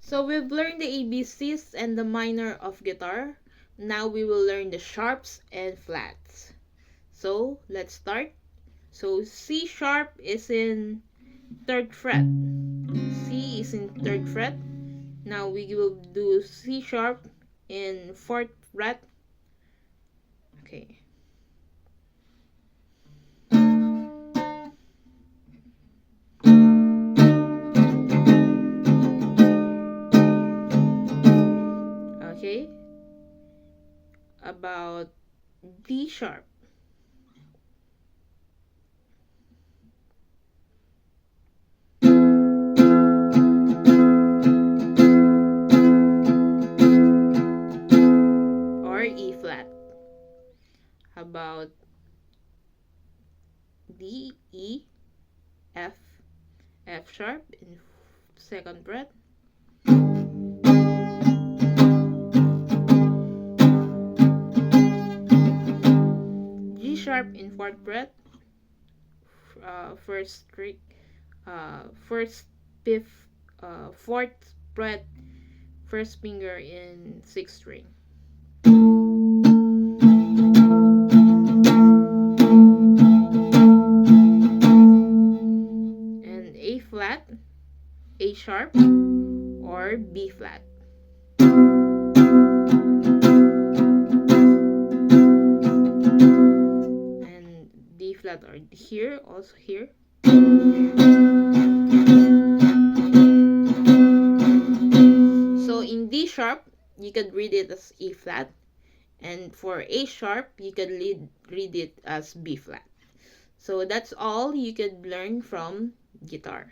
So we've learned the ABCs and the minor of guitar. Now we will learn the sharps and flats. So let's start. So C sharp is in 3rd fret. C is in 3rd fret. Now we will do C sharp in 4th fret. Okay. Okay. About D sharp. Or E flat. About D, E, F, F sharp in 2nd fret. G sharp in 4th fret. First string, first, fifth, 4th fret, first finger in 6th string. And A flat, A sharp, or B flat. And D flat are here, also here. So in D sharp, you could read it as E flat. And for A sharp, you could read it as B flat. So that's all you could learn from guitar.